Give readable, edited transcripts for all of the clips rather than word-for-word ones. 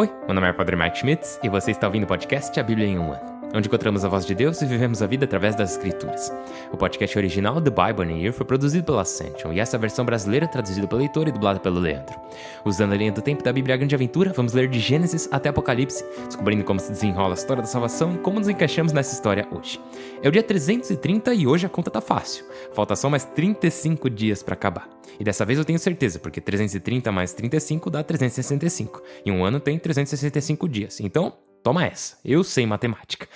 Oi, meu nome é Padre Mark Schmitz e você está ouvindo o podcast A Bíblia em um Ano, onde encontramos a voz de Deus e vivemos a vida através das Escrituras. O podcast original The Bible in a Year foi produzido pela Ascension e essa versão brasileira traduzida pelo Heitor e dublada pelo Leandro. Usando a linha do tempo da Bíblia A Grande Aventura, vamos ler de Gênesis até Apocalipse, descobrindo como se desenrola a história da salvação e como nos encaixamos nessa história hoje. É o dia 330 e hoje a conta tá fácil. Falta só mais 35 dias para acabar. E dessa vez eu tenho certeza, porque 330 mais 35 dá 365. E um ano tem 365 dias. Então, toma essa. Eu sei matemática.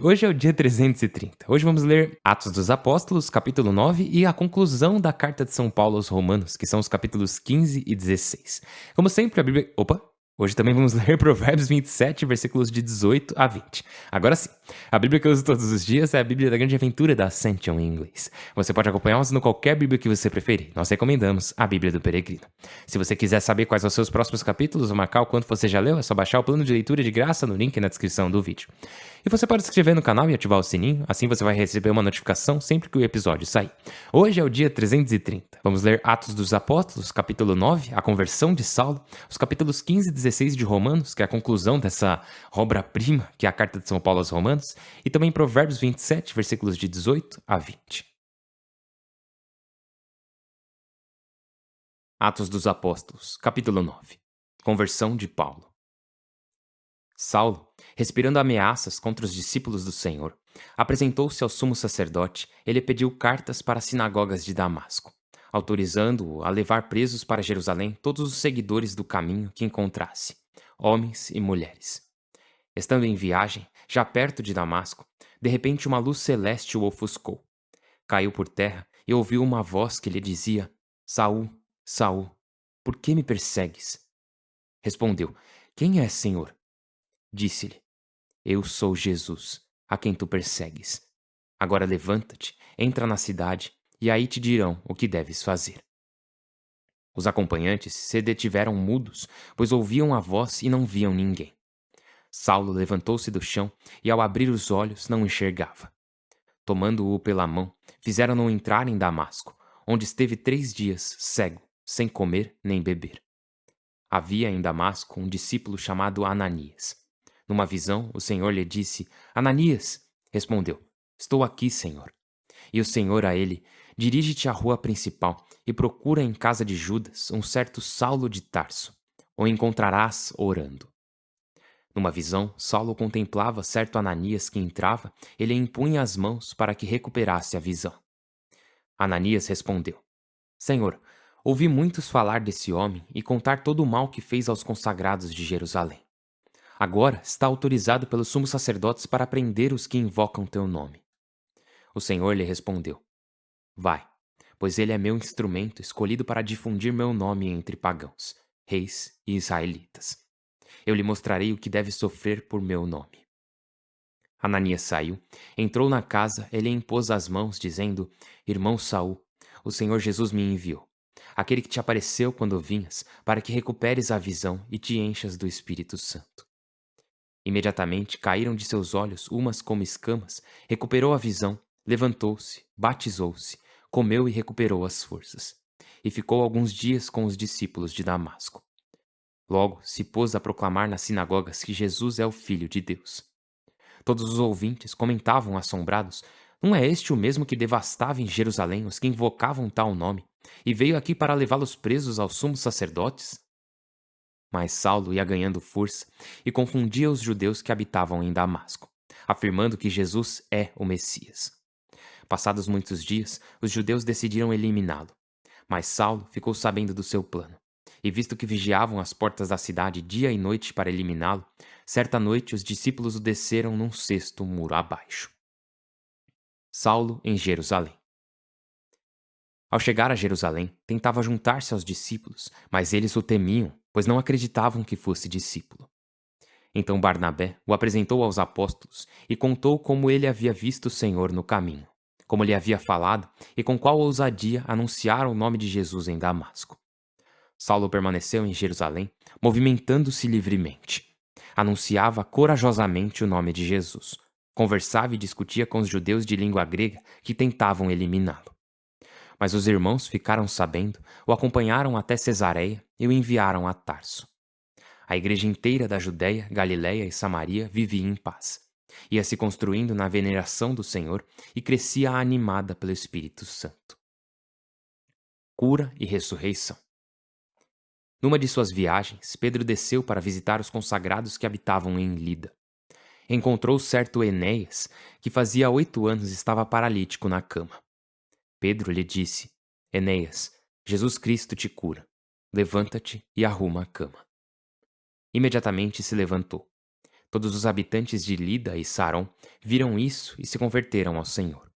Hoje é o dia 330. Hoje vamos ler Atos dos Apóstolos, capítulo 9, e a conclusão da carta de São Paulo aos Romanos, que são os capítulos 15 e 16. Como sempre, a Bíblia... Hoje também vamos ler Provérbios 27, versículos de 18 a 20. Agora sim, a Bíblia que eu uso todos os dias é a Bíblia da Grande Aventura da Ascension em inglês. Você pode acompanhar-nos no qualquer Bíblia que você preferir. Nós recomendamos a Bíblia do Peregrino. Se você quiser saber quais são os seus próximos capítulos ou marcar o quanto você já leu, é só baixar o plano de leitura de graça no link na descrição do vídeo. E você pode se inscrever no canal e ativar o sininho, assim você vai receber uma notificação sempre que o episódio sair. Hoje é o dia 330. Vamos ler Atos dos Apóstolos, capítulo 9, a conversão de Saulo, os capítulos 15 e 16 de Romanos, que é a conclusão dessa obra-prima, que é a carta de São Paulo aos Romanos, e também Provérbios 27, versículos de 18 a 20. Atos dos Apóstolos, capítulo 9. Conversão de Paulo. Saulo, respirando ameaças contra os discípulos do Senhor, apresentou-se ao sumo sacerdote e lhe pediu cartas para as sinagogas de Damasco, autorizando-o a levar presos para Jerusalém todos os seguidores do caminho que encontrasse, homens e mulheres. Estando em viagem, já perto de Damasco, de repente uma luz celeste o ofuscou. Caiu por terra e ouviu uma voz que lhe dizia: Saul, Saul, por que me persegues? Respondeu: Quem é, Senhor? Disse-lhe: Eu sou Jesus, a quem tu persegues. Agora levanta-te, entra na cidade, e aí te dirão o que deves fazer. Os acompanhantes se detiveram mudos, pois ouviam a voz e não viam ninguém. Saulo levantou-se do chão e, ao abrir os olhos, não enxergava. Tomando-o pela mão, fizeram-no entrar em Damasco, onde esteve 3 dias cego, sem comer nem beber. Havia em Damasco um discípulo chamado Ananias. Numa visão, o Senhor lhe disse: Ananias! Respondeu: Estou aqui, Senhor. E o Senhor a ele: Dirige-te à rua principal e procura em casa de Judas um certo Saulo de Tarso. O encontrarás orando. Numa visão, Saulo contemplava certo Ananias que entrava e lhe impunha as mãos para que recuperasse a visão. Ananias respondeu: Senhor, ouvi muitos falar desse homem e contar todo o mal que fez aos consagrados de Jerusalém. Agora está autorizado pelos sumos sacerdotes para prender os que invocam teu nome. O Senhor lhe respondeu: Vai, pois ele é meu instrumento escolhido para difundir meu nome entre pagãos, reis e israelitas. Eu lhe mostrarei o que deve sofrer por meu nome. Ananias saiu, entrou na casa e lhe impôs as mãos, dizendo: Irmão Saul, o Senhor Jesus me enviou, aquele que te apareceu quando vinhas, para que recuperes a visão e te enchas do Espírito Santo. Imediatamente caíram de seus olhos umas como escamas, recuperou a visão, levantou-se, batizou-se, comeu e recuperou as forças. E ficou alguns dias com os discípulos de Damasco. Logo se pôs a proclamar nas sinagogas que Jesus é o Filho de Deus. Todos os ouvintes comentavam assombrados: Não é este o mesmo que devastava em Jerusalém os que invocavam tal nome, e veio aqui para levá-los presos aos sumos sacerdotes? Mas Saulo ia ganhando força e confundia os judeus que habitavam em Damasco, afirmando que Jesus é o Messias. Passados muitos dias, os judeus decidiram eliminá-lo. Mas Saulo ficou sabendo do seu plano. E visto que vigiavam as portas da cidade dia e noite para eliminá-lo, certa noite os discípulos o desceram num cesto muro abaixo. Saulo em Jerusalém. Ao chegar a Jerusalém, tentava juntar-se aos discípulos, mas eles o temiam, pois não acreditavam que fosse discípulo. Então Barnabé o apresentou aos apóstolos e contou como ele havia visto o Senhor no caminho, como lhe havia falado e com qual ousadia anunciara o nome de Jesus em Damasco. Saulo permaneceu em Jerusalém, movimentando-se livremente. Anunciava corajosamente o nome de Jesus. Conversava e discutia com os judeus de língua grega que tentavam eliminá-lo. Mas os irmãos ficaram sabendo, o acompanharam até Cesareia e o enviaram a Tarso. A igreja inteira da Judéia, Galiléia e Samaria vivia em paz. Ia se construindo na veneração do Senhor e crescia animada pelo Espírito Santo. Cura e ressurreição. Numa de suas viagens, Pedro desceu para visitar os consagrados que habitavam em Lida. Encontrou certo Enéas, que fazia 8 anos estava paralítico na cama. Pedro lhe disse: Enéas, Jesus Cristo te cura. Levanta-te e arruma a cama. Imediatamente se levantou. Todos os habitantes de Lida e Saron viram isso e se converteram ao Senhor.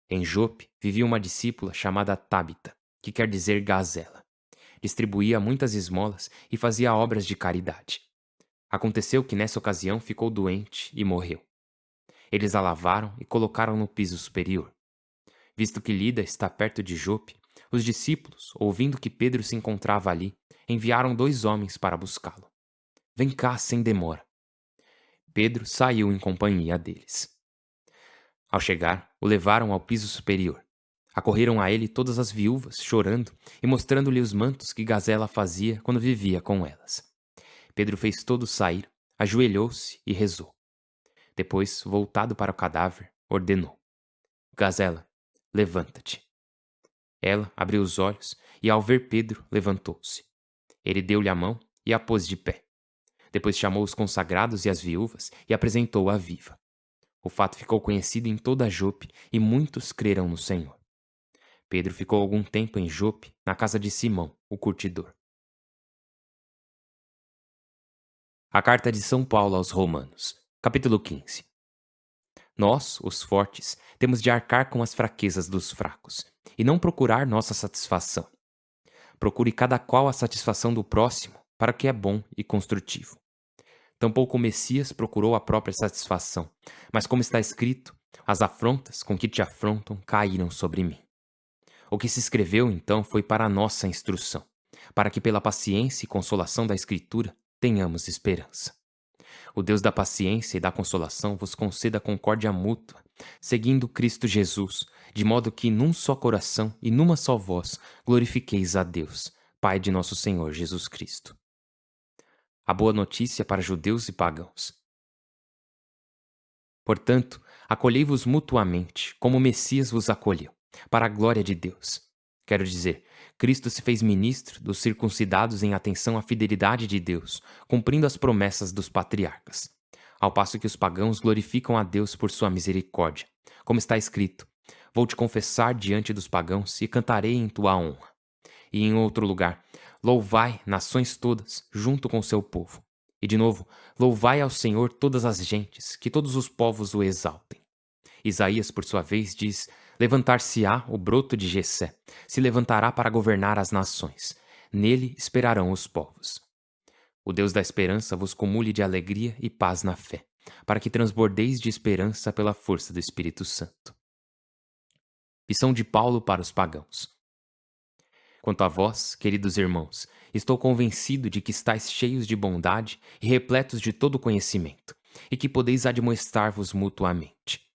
Em Jope vivia uma discípula chamada Tábita, que quer dizer gazela. Distribuía muitas esmolas e fazia obras de caridade. Aconteceu que nessa ocasião ficou doente e morreu. Eles a lavaram e colocaram no piso superior. Visto que Lida está perto de Jope, os discípulos, ouvindo que Pedro se encontrava ali, enviaram 2 homens para buscá-lo. Vem cá sem demora. Pedro saiu em companhia deles. Ao chegar, o levaram ao piso superior. Acorreram a ele todas as viúvas, chorando e mostrando-lhe os mantos que Gazela fazia quando vivia com elas. Pedro fez todos sair, ajoelhou-se e rezou. Depois, voltado para o cadáver, ordenou: Gazela, levanta-te. Ela abriu os olhos e, ao ver Pedro, levantou-se. Ele deu-lhe a mão e a pôs de pé. Depois chamou os consagrados e as viúvas e apresentou-a viva. O fato ficou conhecido em toda Jope e muitos creram no Senhor. Pedro ficou algum tempo em Jope, na casa de Simão, o curtidor. A carta de São Paulo aos Romanos, capítulo 15. Nós, os fortes, temos de arcar com as fraquezas dos fracos, e não procurar nossa satisfação. Procure cada qual a satisfação do próximo, para o que é bom e construtivo. Tampouco o Messias procurou a própria satisfação, mas como está escrito, as afrontas com que te afrontam caíram sobre mim. O que se escreveu, então, foi para a nossa instrução, para que pela paciência e consolação da Escritura tenhamos esperança. O Deus da paciência e da consolação vos conceda concórdia mútua, seguindo Cristo Jesus, de modo que num só coração e numa só voz glorifiqueis a Deus, Pai de nosso Senhor Jesus Cristo. A boa notícia para judeus e pagãos. Portanto, acolhei-vos mutuamente, como o Messias vos acolheu, para a glória de Deus. Quero dizer, Cristo se fez ministro dos circuncidados em atenção à fidelidade de Deus, cumprindo as promessas dos patriarcas. Ao passo que os pagãos glorificam a Deus por sua misericórdia. Como está escrito: vou te confessar diante dos pagãos e cantarei em tua honra. E em outro lugar: louvai, nações todas, junto com o seu povo. E de novo: louvai ao Senhor todas as gentes, que todos os povos o exaltem. Isaías, por sua vez, diz: levantar-se-á o broto de Jessé, se levantará para governar as nações. Nele esperarão os povos. O Deus da esperança vos cumule de alegria e paz na fé, para que transbordeis de esperança pela força do Espírito Santo. Missão de Paulo para os pagãos. Quanto a vós, queridos irmãos, estou convencido de que estáis cheios de bondade e repletos de todo conhecimento, e que podeis admoestar-vos mutuamente.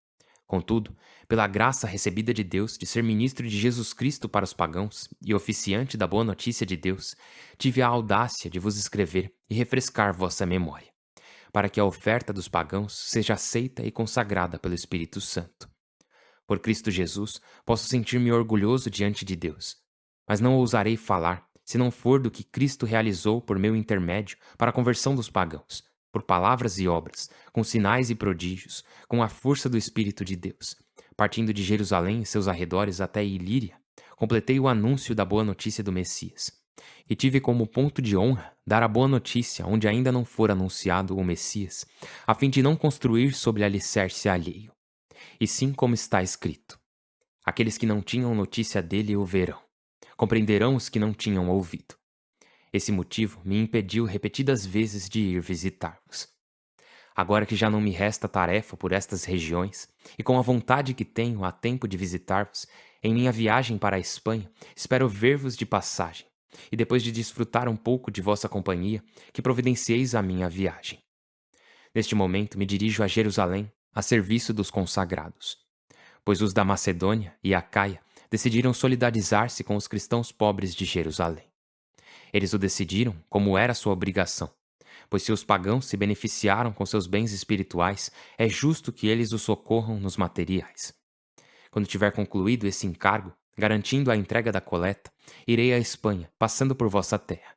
Contudo, pela graça recebida de Deus de ser ministro de Jesus Cristo para os pagãos e oficiante da boa notícia de Deus, tive a audácia de vos escrever e refrescar vossa memória, para que a oferta dos pagãos seja aceita e consagrada pelo Espírito Santo. Por Cristo Jesus, posso sentir-me orgulhoso diante de Deus, mas não ousarei falar, se não for do que Cristo realizou por meu intermédio para a conversão dos pagãos, por palavras e obras, com sinais e prodígios, com a força do Espírito de Deus. Partindo de Jerusalém e seus arredores até Ilíria, completei o anúncio da boa notícia do Messias. E tive como ponto de honra dar a boa notícia onde ainda não for anunciado o Messias, a fim de não construir sobre alicerce alheio. E sim como está escrito: aqueles que não tinham notícia dele o verão, compreenderão os que não tinham ouvido. Esse motivo me impediu repetidas vezes de ir visitar-vos. Agora que já não me resta tarefa por estas regiões, e com a vontade que tenho há tempo de visitar-vos, em minha viagem para a Espanha, espero ver-vos de passagem, e depois de desfrutar um pouco de vossa companhia, que providencieis a minha viagem. Neste momento me dirijo a Jerusalém, a serviço dos consagrados, pois os da Macedônia e Acaia decidiram solidarizar-se com os cristãos pobres de Jerusalém. Eles o decidiram como era sua obrigação, Pois se os pagãos se beneficiaram com seus bens espirituais, é justo que eles os socorram nos materiais. Quando tiver concluído esse encargo, garantindo a entrega da coleta, irei à Espanha, passando por vossa terra.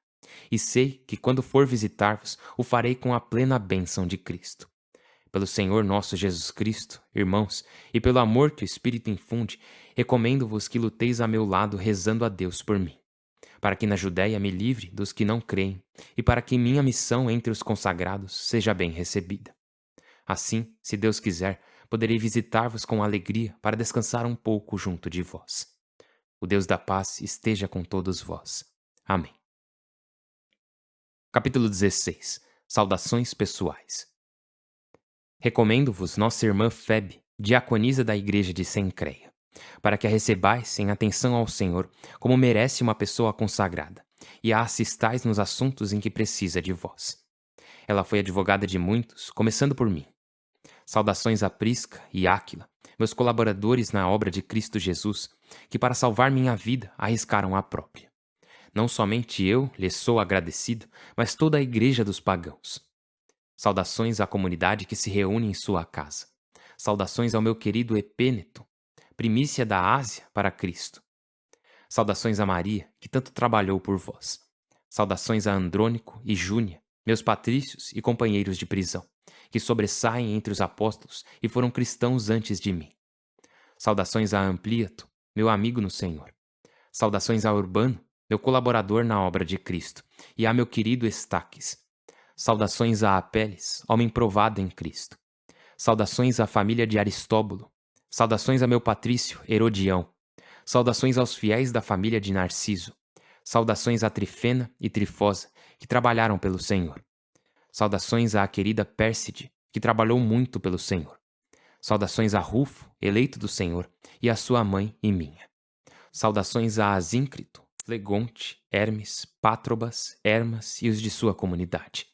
E sei que quando for visitar-vos, o farei com a plena bênção de Cristo. Pelo Senhor nosso Jesus Cristo, irmãos, e pelo amor que o Espírito infunde, recomendo-vos que luteis a meu lado rezando a Deus por mim, para que na Judéia me livre dos que não creem, e para que minha missão entre os consagrados seja bem recebida. Assim, se Deus quiser, poderei visitar-vos com alegria para descansar um pouco junto de vós. O Deus da paz esteja com todos vós. Amém. Capítulo 16. Saudações pessoais. Recomendo-vos nossa irmã Febe, diaconisa da igreja de Cencreia, para que a recebais em atenção ao Senhor, como merece uma pessoa consagrada, e a assistais nos assuntos em que precisa de vós. Ela foi advogada de muitos, começando por mim. Saudações a Prisca e Áquila, meus colaboradores na obra de Cristo Jesus, que para salvar minha vida arriscaram a própria. Não somente eu lhes sou agradecido, mas toda a igreja dos pagãos. Saudações à comunidade que se reúne em sua casa. Saudações ao meu querido Epêneto, primícia da Ásia para Cristo. Saudações a Maria, que tanto trabalhou por vós. Saudações a Andrônico e Júnia, meus patrícios e companheiros de prisão, que sobressaem entre os apóstolos e foram cristãos antes de mim. Saudações a Ampliato, meu amigo no Senhor. Saudações a Urbano, meu colaborador na obra de Cristo, e a meu querido Estaques. Saudações a Apeles, homem provado em Cristo. Saudações à família de Aristóbulo. Saudações a meu patrício Herodião. Saudações aos fiéis da família de Narciso. Saudações a Trifena e Trifosa, que trabalharam pelo Senhor. Saudações à querida Pérside, que trabalhou muito pelo Senhor. Saudações a Rufo, eleito do Senhor, e a sua mãe e minha. Saudações a Asíncrito, Flegonte, Hermes, Pátrobas, Hermas e os de sua comunidade.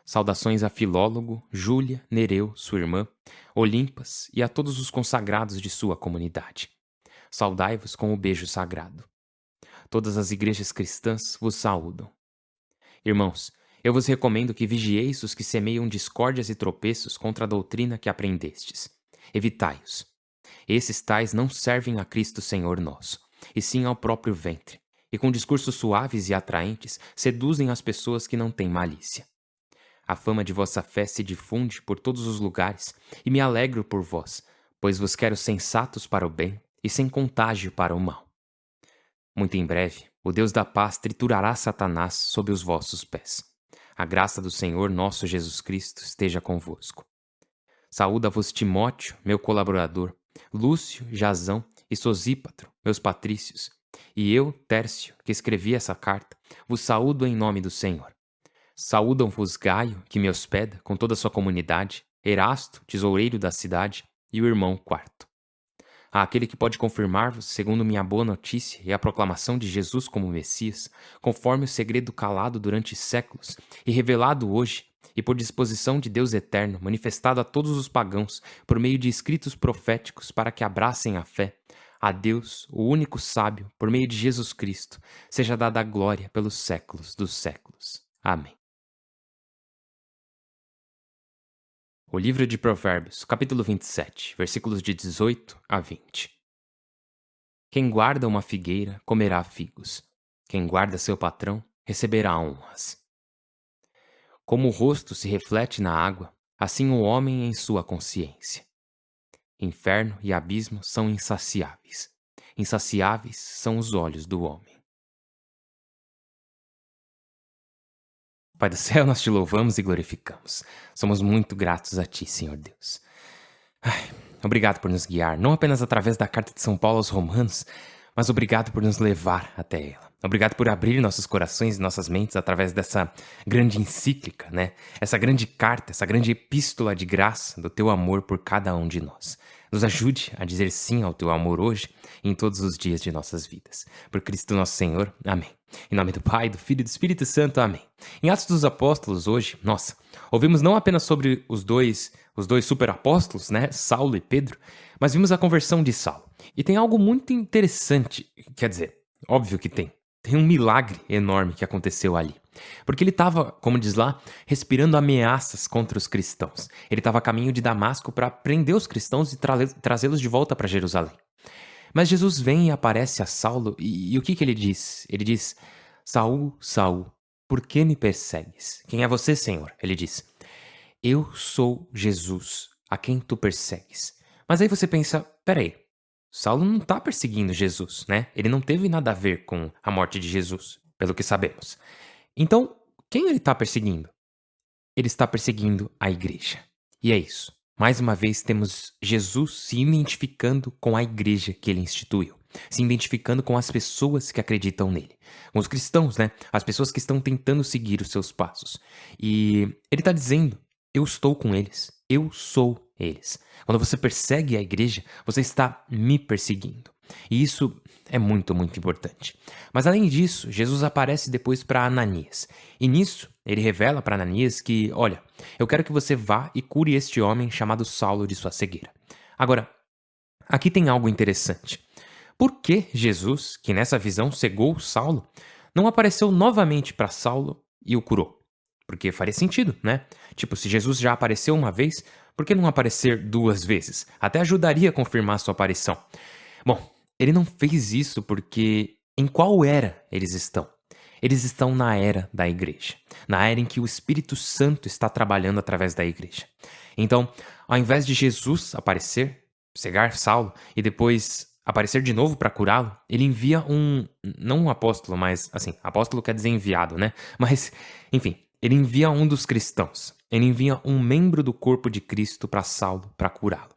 Saudações a Filólogo, Júlia, Nereu, sua irmã, Olimpas e a todos os consagrados de sua comunidade. Saudai-vos com o beijo sagrado. Todas as igrejas cristãs vos saúdam. Irmãos, eu vos recomendo que vigieis os que semeiam discórdias e tropeços contra a doutrina que aprendestes. Evitai-os. Esses tais não servem a Cristo Senhor nosso, e sim ao próprio ventre, e com discursos suaves e atraentes seduzem as pessoas que não têm malícia. A fama de vossa fé se difunde por todos os lugares, e me alegro por vós, pois vos quero sensatos para o bem e sem contágio para o mal. Muito em breve, o Deus da paz triturará Satanás sob os vossos pés. A graça do Senhor nosso Jesus Cristo esteja convosco. Saúda-vos Timóteo, meu colaborador, Lúcio, Jasão e Sosípatro, meus patrícios, e eu, Tércio, que escrevi essa carta, vos saúdo em nome do Senhor. Saúdam-vos Gaio, que me hospeda, com toda a sua comunidade, Erasto, tesoureiro da cidade, e o irmão Quarto. Àquele que pode confirmar-vos, segundo minha boa notícia e a proclamação de Jesus como Messias, conforme o segredo calado durante séculos e revelado hoje, e por disposição de Deus eterno, manifestado a todos os pagãos, por meio de escritos proféticos para que abracem a fé, a Deus, o único sábio, por meio de Jesus Cristo, seja dada a glória pelos séculos dos séculos. Amém. O livro de Provérbios, capítulo 27, versículos de 18 a 20. Quem guarda uma figueira comerá figos. Quem guarda seu patrão receberá honras. Como o rosto se reflete na água, assim o homem em sua consciência. Inferno e abismo são insaciáveis. Insaciáveis são os olhos do homem. Pai do céu, nós te louvamos e glorificamos. Somos muito gratos a ti, Senhor Deus. Obrigado por nos guiar, não apenas através da carta de São Paulo aos Romanos, mas obrigado por nos levar até ela. Obrigado por abrir nossos corações e nossas mentes através dessa grande encíclica, né? Essa grande carta, essa grande epístola de graça do teu amor por cada um de nós. Nos ajude a dizer sim ao teu amor hoje e em todos os dias de nossas vidas. Por Cristo nosso Senhor. Amém. Em nome do Pai, do Filho e do Espírito Santo. Amém. Em Atos dos Apóstolos hoje, ouvimos não apenas sobre os dois superapóstolos, né? Saulo e Pedro, mas vimos a conversão de Saulo. E tem algo muito interessante, quer dizer, óbvio que tem. Tem um milagre enorme que aconteceu ali. Porque ele estava, como diz lá, respirando ameaças contra os cristãos. Ele estava a caminho de Damasco para prender os cristãos e trazê-los de volta para Jerusalém. Mas Jesus vem e aparece a Saulo e o que ele diz? Ele diz: Saul, Saul, por que me persegues? Quem é você, Senhor? Ele diz: Eu sou Jesus, a quem tu persegues. Mas aí você pensa: peraí, Saulo não está perseguindo Jesus, né? Ele não teve nada a ver com a morte de Jesus, pelo que sabemos. Então, quem ele está perseguindo? Ele está perseguindo a igreja. E é isso. Mais uma vez temos Jesus se identificando com a igreja que ele instituiu. Se identificando com as pessoas que acreditam nele. Com os cristãos, né? As pessoas que estão tentando seguir os seus passos. E ele está dizendo: eu estou com eles. Eu sou eles. Quando você persegue a igreja, você está me perseguindo. E isso é muito, muito importante. Mas além disso, Jesus aparece depois para Ananias. E nisso, ele revela para Ananias que, olha, eu quero que você vá e cure este homem chamado Saulo de sua cegueira. Agora, aqui tem algo interessante. Por que Jesus, que nessa visão cegou Saulo, não apareceu novamente para Saulo e o curou? Porque faria sentido, né? Tipo, se Jesus já apareceu uma vez, por que não aparecer duas vezes? Até ajudaria a confirmar sua aparição. Bom, ele não fez isso porque em qual era eles estão? Eles estão na era da igreja, na era em que o Espírito Santo está trabalhando através da igreja. Então, ao invés de Jesus aparecer, cegar Saulo e depois aparecer de novo para curá-lo, ele envia não um apóstolo, mas assim, apóstolo quer dizer enviado, né? Mas, enfim, ele envia um dos cristãos. Ele envia um membro do corpo de Cristo para Saulo para curá-lo.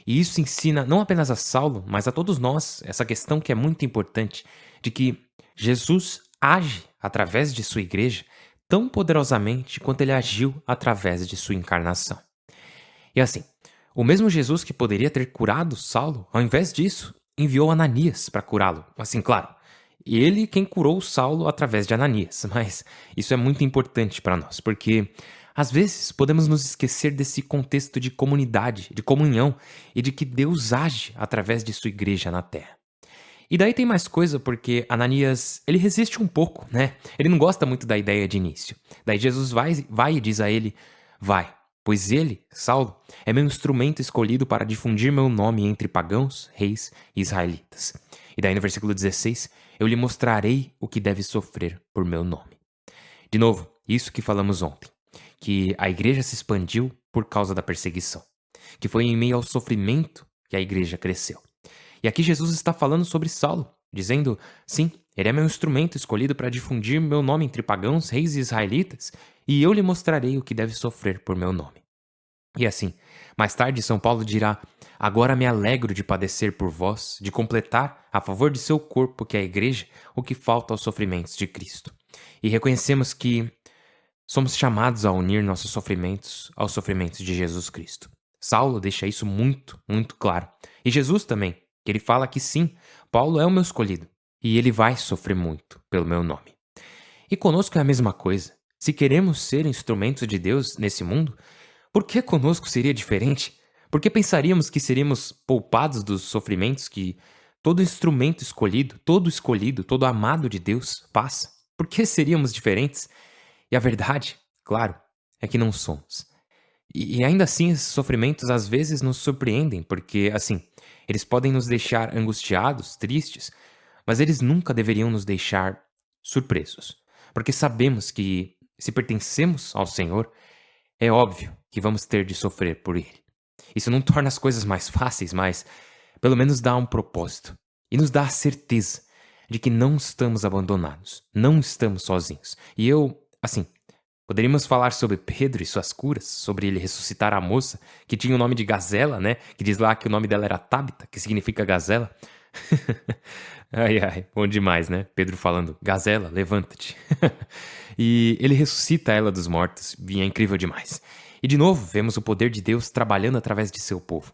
E isso ensina não apenas a Saulo, mas a todos nós, essa questão que é muito importante, de que Jesus age através de sua igreja tão poderosamente quanto ele agiu através de sua encarnação. E assim, o mesmo Jesus que poderia ter curado Saulo, ao invés disso, enviou Ananias para curá-lo. Assim, claro, ele quem curou Saulo através de Ananias, mas isso é muito importante para nós, porque às vezes podemos nos esquecer desse contexto de comunidade, de comunhão e de que Deus age através de sua igreja na terra. E daí tem mais coisa porque Ananias, ele resiste um pouco, né? Ele não gosta muito da ideia de início. Daí Jesus vai e diz a ele: vai, pois ele, Saulo, é meu instrumento escolhido para difundir meu nome entre pagãos, reis e israelitas. E daí no versículo 16, eu lhe mostrarei o que deve sofrer por meu nome. De novo, isso que falamos ontem, que a igreja se expandiu por causa da perseguição, que foi em meio ao sofrimento que a igreja cresceu. E aqui Jesus está falando sobre Saulo, dizendo, sim, ele é meu instrumento escolhido para difundir meu nome entre pagãos, reis e israelitas, e eu lhe mostrarei o que deve sofrer por meu nome. E assim, mais tarde São Paulo dirá, agora me alegro de padecer por vós, de completar, a favor de seu corpo, que é a igreja, o que falta aos sofrimentos de Cristo. E reconhecemos que somos chamados a unir nossos sofrimentos aos sofrimentos de Jesus Cristo. Saulo deixa isso muito, muito claro. E Jesus também, que ele fala que sim, Paulo é o meu escolhido, e ele vai sofrer muito pelo meu nome. E conosco é a mesma coisa. Se queremos ser instrumentos de Deus nesse mundo, por que conosco seria diferente? Por que pensaríamos que seríamos poupados dos sofrimentos que todo instrumento escolhido, todo amado de Deus passa? Por que seríamos diferentes? E a verdade, claro, é que não somos. E ainda assim, esses sofrimentos às vezes nos surpreendem, porque, assim, eles podem nos deixar angustiados, tristes, mas eles nunca deveriam nos deixar surpresos. Porque sabemos que, se pertencemos ao Senhor, é óbvio que vamos ter de sofrer por Ele. Isso não torna as coisas mais fáceis, mas pelo menos dá um propósito. E nos dá a certeza de que não estamos abandonados, não estamos sozinhos. E assim, poderíamos falar sobre Pedro e suas curas, sobre ele ressuscitar a moça, que tinha o nome de Gazela, né? Que diz lá que o nome dela era Tabita, que significa gazela. Ai, ai, bom demais, né? Pedro falando, Gazela, levanta-te. E ele ressuscita ela dos mortos, e é incrível demais. E de novo, vemos o poder de Deus trabalhando através de seu povo.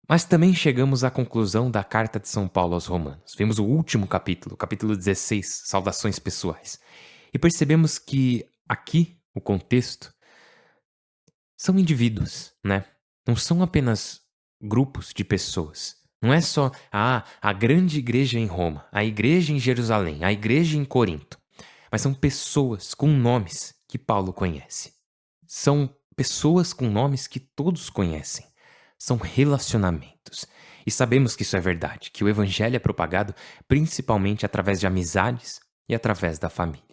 Mas também chegamos à conclusão da carta de São Paulo aos Romanos. Vemos o último capítulo, capítulo 16, saudações pessoais. E percebemos que aqui, o contexto, são indivíduos, né? Não são apenas grupos de pessoas. Não é só a grande igreja em Roma, a igreja em Jerusalém, a igreja em Corinto. mas são pessoas com nomes que Paulo conhece. São pessoas com nomes que todos conhecem. São relacionamentos. E sabemos que isso é verdade, que o evangelho é propagado principalmente através de amizades e através da família.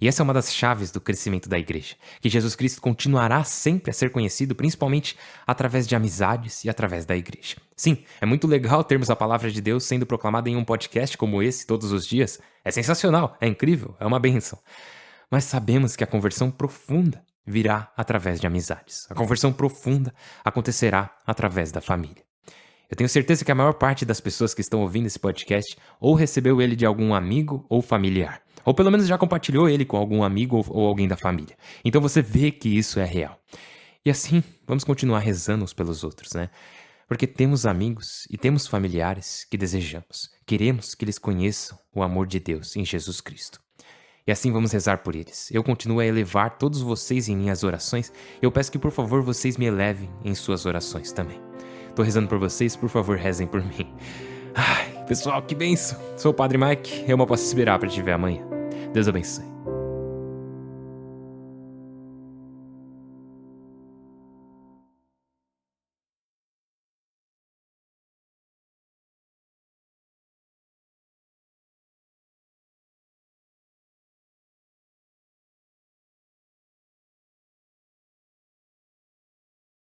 E essa é uma das chaves do crescimento da igreja, que Jesus Cristo continuará sempre a ser conhecido principalmente através de amizades e através da igreja. Sim, é muito legal termos a palavra de Deus sendo proclamada em um podcast como esse todos os dias. É sensacional, é incrível, é uma bênção. Mas sabemos que a conversão profunda virá através de amizades. A conversão profunda acontecerá através da família. Eu tenho certeza que a maior parte das pessoas que estão ouvindo esse podcast ou recebeu ele de algum amigo ou familiar, ou pelo menos já compartilhou ele com algum amigo ou alguém da família. Então você vê que isso é real. E assim, vamos continuar rezando uns pelos outros, né? Porque temos amigos e temos familiares que desejamos, queremos que eles conheçam o amor de Deus em Jesus Cristo. E assim vamos rezar por eles. Eu continuo a elevar todos vocês em minhas orações e eu peço que por favor vocês me elevem em suas orações também. Tô rezando por vocês, por favor rezem por mim. Ai, pessoal, que bênção! Sou o Padre Mike, eu mal posso esperar para te ver amanhã. Deus abençoe.